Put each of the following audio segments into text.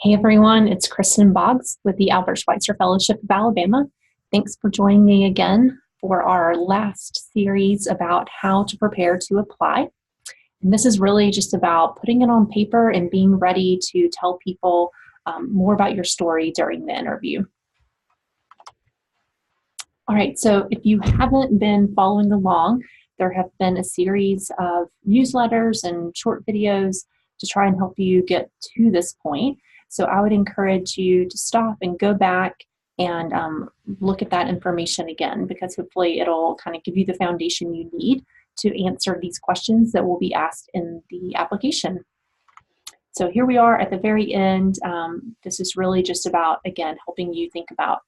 Hey everyone, it's Kristen Boggs with the Albert Schweitzer Fellowship of Alabama. Thanks for joining me again for our last series about how to prepare to apply. And this is really just about putting it on paper and being ready to tell people more about your story during the interview. All right, so if you haven't been following along, there have been a series of newsletters and short videos to try and help you get to this point. So I would encourage you to stop and go back and look at that information again, because hopefully it'll kind of give you the foundation you need to answer these questions that will be asked in the application. So here we are at the very end. This is really just about, again, helping you think about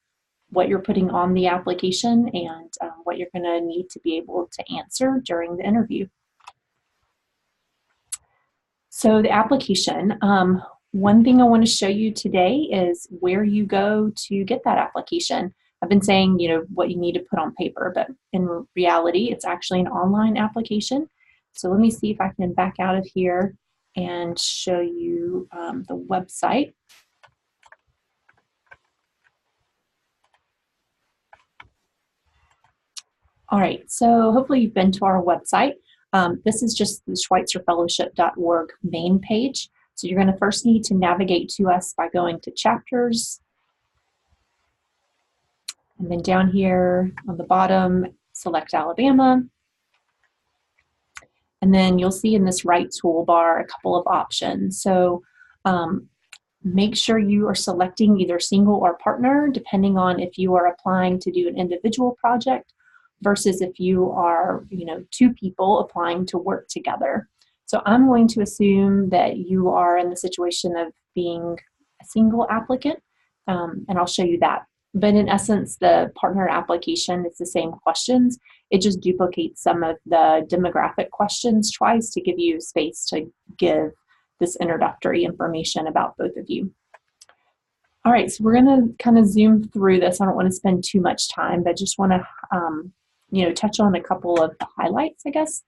what you're putting on the application and what you're going to need to be able to answer during the interview. So the application, one thing I want to show you today is where you go to get that application. I've been saying, what you need to put on paper, but in reality, it's actually an online application. So let me see if I can back out of here and show you the website. All right, so hopefully you've been to our website. This is just the schweitzerfellowship.org main page. So you're going to first need to navigate to us by going to chapters. And then down here on the bottom, select Alabama. And then you'll see in this right toolbar a couple of options. So make sure you are selecting either single or partner, depending on if you are applying to do an individual project versus if you are, two people applying to work together. So I'm going to assume that you are in the situation of being a single applicant, and I'll show you that. But in essence, the partner application is the same questions. It just duplicates some of the demographic questions twice to give you space to give this introductory information about both of you. All right, so we're going to kind of zoom through this. I don't want to spend too much time, but just want to touch on a couple of the highlights, I guess.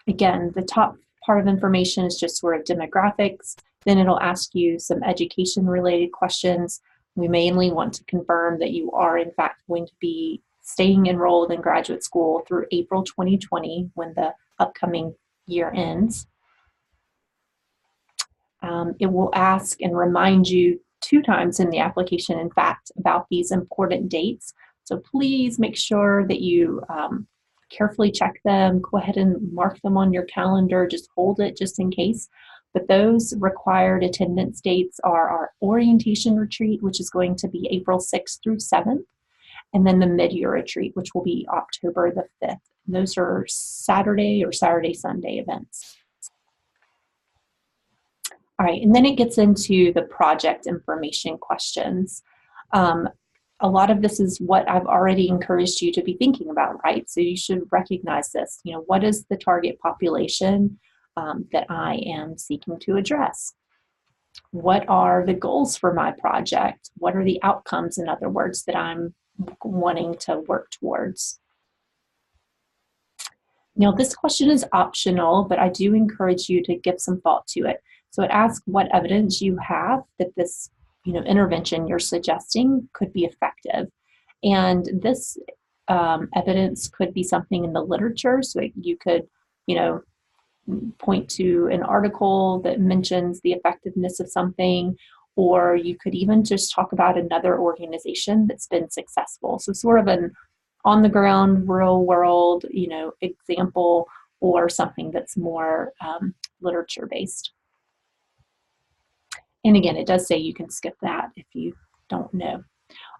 Again, the top part of information is just sort of demographics. Then it'll ask you some education-related questions. We mainly want to confirm that you are, in fact, going to be staying enrolled in graduate school through April 2020 when the upcoming year ends. It will ask and remind you 2 times in the application, in fact, about these important dates. So please make sure that you carefully check them. Go ahead and mark them on your calendar. Just hold it just in case. But those required attendance dates are our orientation retreat, which is going to be April 6th through 7th, and then the mid-year retreat, which will be October the 5th. And those are Saturday or Saturday-Sunday events. All right, and then it gets into the project information questions. A lot of this is what I've already encouraged you to be thinking about, right? So you should recognize this. What is the target population that I am seeking to address? What are the goals for my project? What are the outcomes, in other words, that I'm wanting to work towards? Now, this question is optional, but I do encourage you to give some thought to it. So it asks what evidence you have that this intervention you're suggesting could be effective. And this evidence could be something in the literature. So you could, point to an article that mentions the effectiveness of something, or you could even just talk about another organization that's been successful. So sort of an on-the-ground, real-world, example, or something that's more literature-based. And again, it does say you can skip that if you don't know.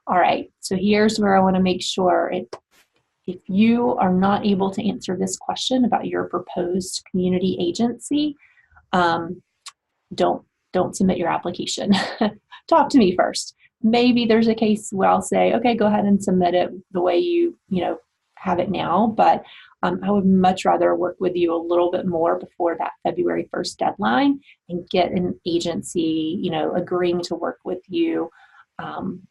All right, so here's where I want to make sure if you are not able to answer this question about your proposed community agency, don't submit your application. Talk to me first. Maybe there's a case where I'll say, okay, go ahead and submit it the way you have it now, but I would much rather work with you a little bit more before that February 1st deadline and get an agency, agreeing to work with you,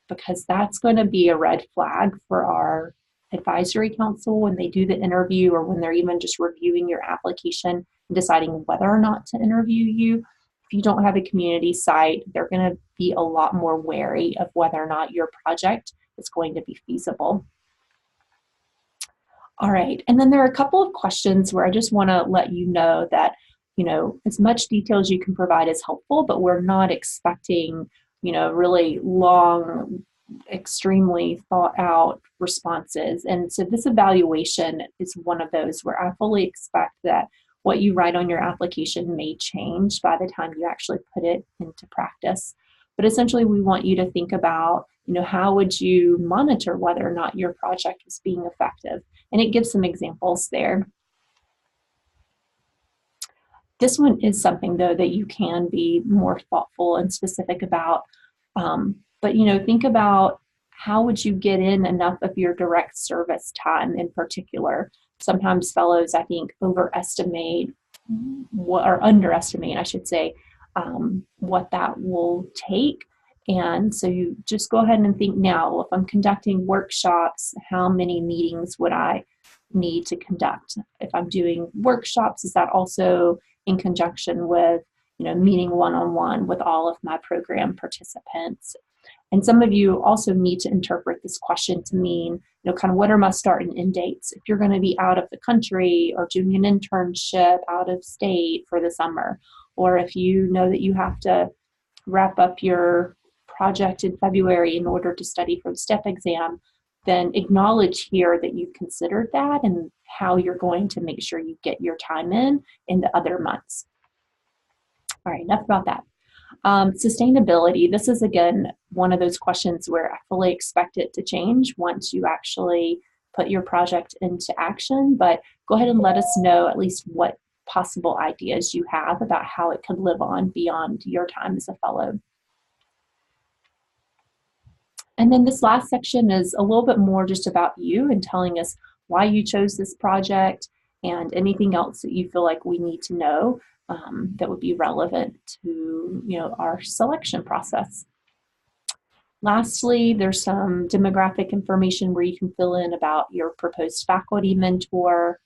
because that's going to be a red flag for our advisory council when they do the interview or when they're even just reviewing your application deciding whether or not to interview you. If you don't have a community site, they're going to be a lot more wary of whether or not your project is going to be feasible. All right, and then there are a couple of questions where I just want to let you know that, as much detail as you can provide is helpful, but we're not expecting, really long, extremely thought out responses. And so this evaluation is one of those where I fully expect that what you write on your application may change by the time you actually put it into practice. But essentially, we want you to think about, how would you monitor whether or not your project is being effective? And it gives some examples there. This one is something, though, that you can be more thoughtful and specific about. But, think about how would you get in enough of your direct service time in particular. Sometimes fellows, I think, overestimate or underestimate, I should say, what that will take. And so you just go ahead and think now, if I'm conducting workshops, how many meetings would I need to conduct? If I'm doing workshops, is that also in conjunction with, meeting one-on-one with all of my program participants? And some of you also need to interpret this question to mean, kind of what are my start and end dates? If you're going to be out of the country or doing an internship out of state for the summer, or if you know that you have to wrap up your project in February in order to study for the STEP exam, then acknowledge here that you've considered that and how you're going to make sure you get your time in the other months. All right, enough about that. Sustainability, this is again one of those questions where I fully expect it to change once you actually put your project into action, but go ahead and let us know at least what possible ideas you have about how it could live on beyond your time as a fellow. And then this last section is a little bit more just about you and telling us why you chose this project and anything else that you feel like we need to know that would be relevant to our selection process. Lastly, there's some demographic information where you can fill in about your proposed faculty mentor,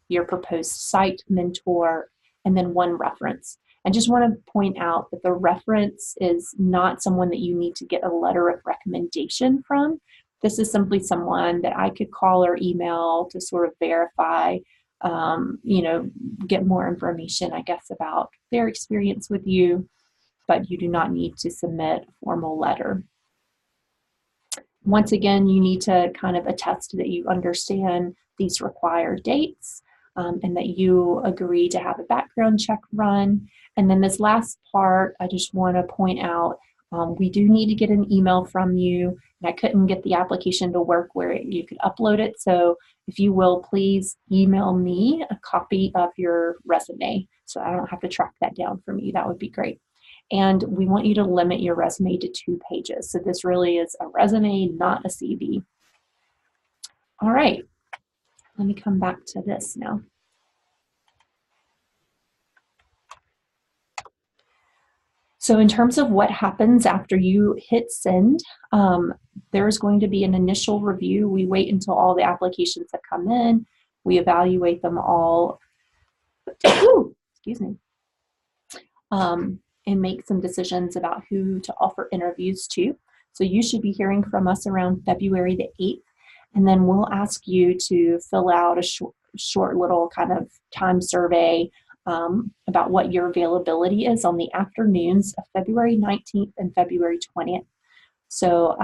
your proposed site mentor, and then one reference. I just want to point out that the reference is not someone that you need to get a letter of recommendation from. This is simply someone that I could call or email to sort of verify, get more information, I guess, about their experience with you, but you do not need to submit a formal letter. Once again, you need to kind of attest that you understand these required dates and that you agree to have a background check run. And then this last part, I just want to point out, we do need to get an email from you. And I couldn't get the application to work where you could upload it. So if you will, please email me a copy of your resume so I don't have to track that down from you. That would be great. And we want you to limit your resume to 2 pages. So this really is a resume, not a CV. All right, let me come back to this now. So in terms of what happens after you hit send, there's going to be an initial review. We wait until all the applications have come in. We evaluate them all, excuse me, and make some decisions about who to offer interviews to. So you should be hearing from us around February the 8th, and then we'll ask you to fill out a short little kind of time survey about what your availability is on the afternoons of February 19th and February 20th. So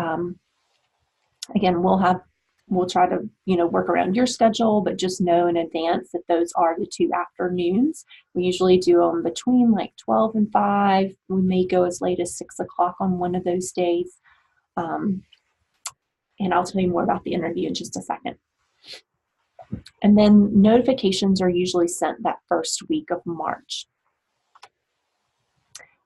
again, we'll try to work around your schedule, but just know in advance that those are the 2 afternoons. We usually do them between like 12 and 5. We may go as late as 6 o'clock on one of those days. And I'll tell you more about the interview in just a second. And then notifications are usually sent that first week of March.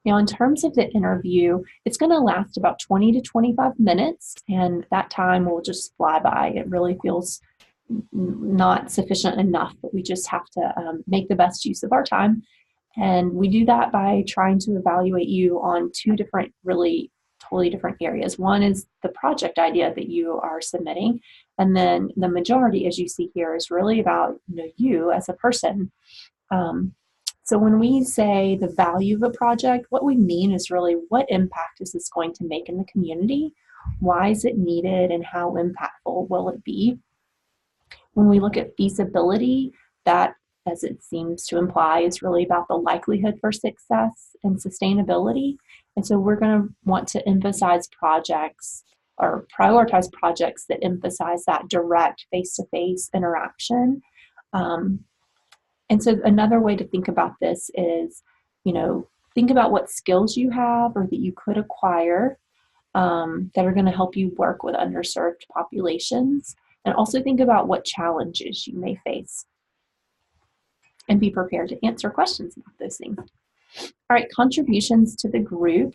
Now, in terms of the interview, it's going to last about 20 to 25 minutes, and that time will just fly by. It really feels not sufficient enough, but we just have to make the best use of our time. And we do that by trying to evaluate you on 2 different, really totally different areas. One is the project idea that you are submitting, and then the majority, as you see here, is really about you as a person. So when we say the value of a project, what we mean is really what impact is this going to make in the community? Why is it needed and how impactful will it be? When we look at feasibility, that, as it seems to imply, is really about the likelihood for success and sustainability. And so we're going to want to emphasize projects or prioritize projects that emphasize that direct face-to-face interaction. And so another way to think about this is, think about what skills you have or that you could acquire that are going to help you work with underserved populations. And also think about what challenges you may face and be prepared to answer questions about those things. All right, contributions to the group.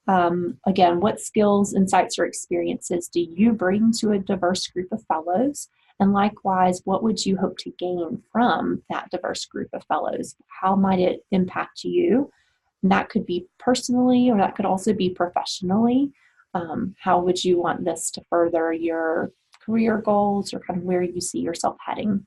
Again, what skills, insights, or experiences do you bring to a diverse group of fellows? And likewise, what would you hope to gain from that diverse group of fellows? How might it impact you? And that could be personally, or that could also be professionally. How would you want this to further your career goals or kind of where you see yourself heading?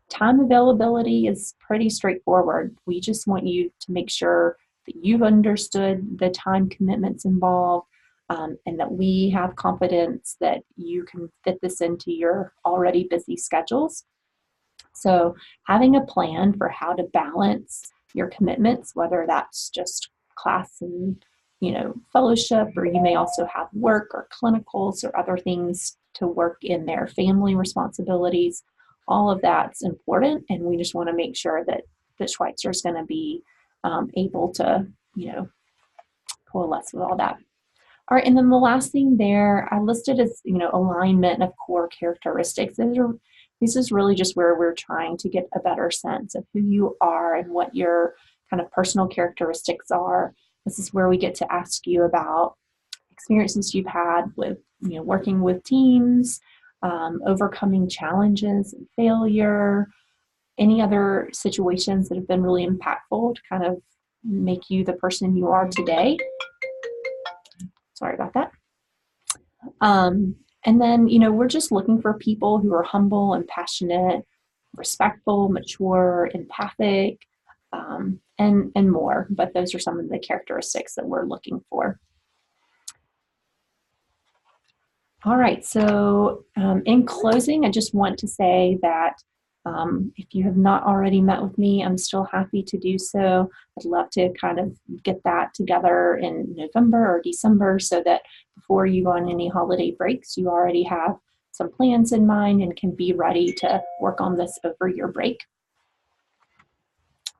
Time availability is pretty straightforward. We just want you to make sure that you've understood the time commitments involved, and that we have confidence that you can fit this into your already busy schedules. So having a plan for how to balance your commitments, whether that's just class and fellowship, or you may also have work or clinicals or other things to work in their family responsibilities. All of that's important, and we just want to make sure that Schweitzer is going to be able to, coalesce with all that. All right, and then the last thing there, I listed as, alignment of core characteristics. This is really just where we're trying to get a better sense of who you are and what your kind of personal characteristics are. This is where we get to ask you about experiences you've had with, working with teams, overcoming challenges and failure, any other situations that have been really impactful to kind of make you the person you are today. Sorry about that. And then, we're just looking for people who are humble and passionate, respectful, mature, empathic, and more. But those are some of the characteristics that we're looking for. All right, so in closing, I just want to say that if you have not already met with me, I'm still happy to do so. I'd love to kind of get that together in November or December so that before you go on any holiday breaks, you already have some plans in mind and can be ready to work on this over your break.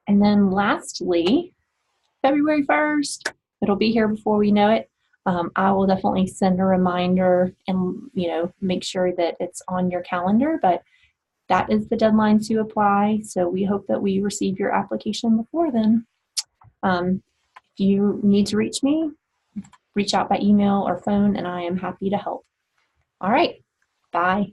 And then lastly, February 1st, it'll be here before we know it. I will definitely send a reminder and, make sure that it's on your calendar, but that is the deadline to apply. So we hope that we receive your application before then. If you need to reach me, reach out by email or phone, and I am happy to help. All right, bye.